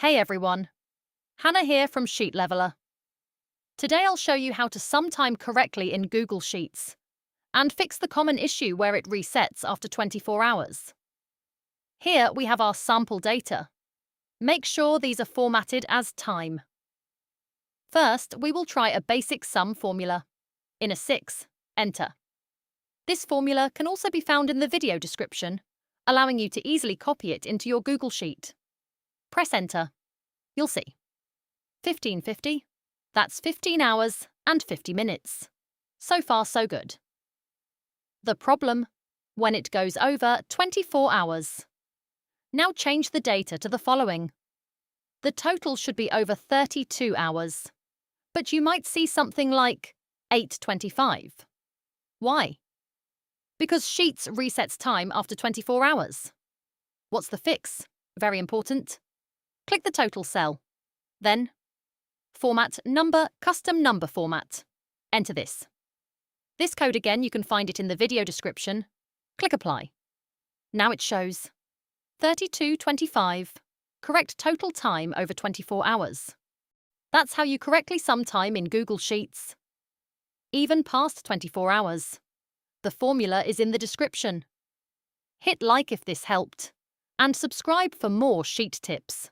Hey everyone, Hannah here from Sheet Leveler. Today I'll show you how to sum time correctly in Google Sheets and fix the common issue where it resets after 24 hours. Here we have our sample data. Make sure these are formatted as time. First, we will try a basic sum formula. In a 6, enter. This formula can also be found in the video description, allowing you to easily copy it into your Google Sheet. Press enter. You'll see 1550, that's 15 hours and 50 minutes. So far, so good. The problem, when it goes over 24 hours. Now change the data to the following. The total should be over 32 hours, but you might see something like 8:25. Why? Because Sheets resets time after 24 hours. What's the fix? Very important. Click the total cell. Then, Format Number Custom Number Format. Enter this. This code again, you can find it in the video description. Click Apply. Now it shows 32:25, correct total time over 24 hours. That's how you correctly sum time in Google Sheets. Even past 24 hours. The formula is in the description. Hit like if this helped, and subscribe for more sheet tips.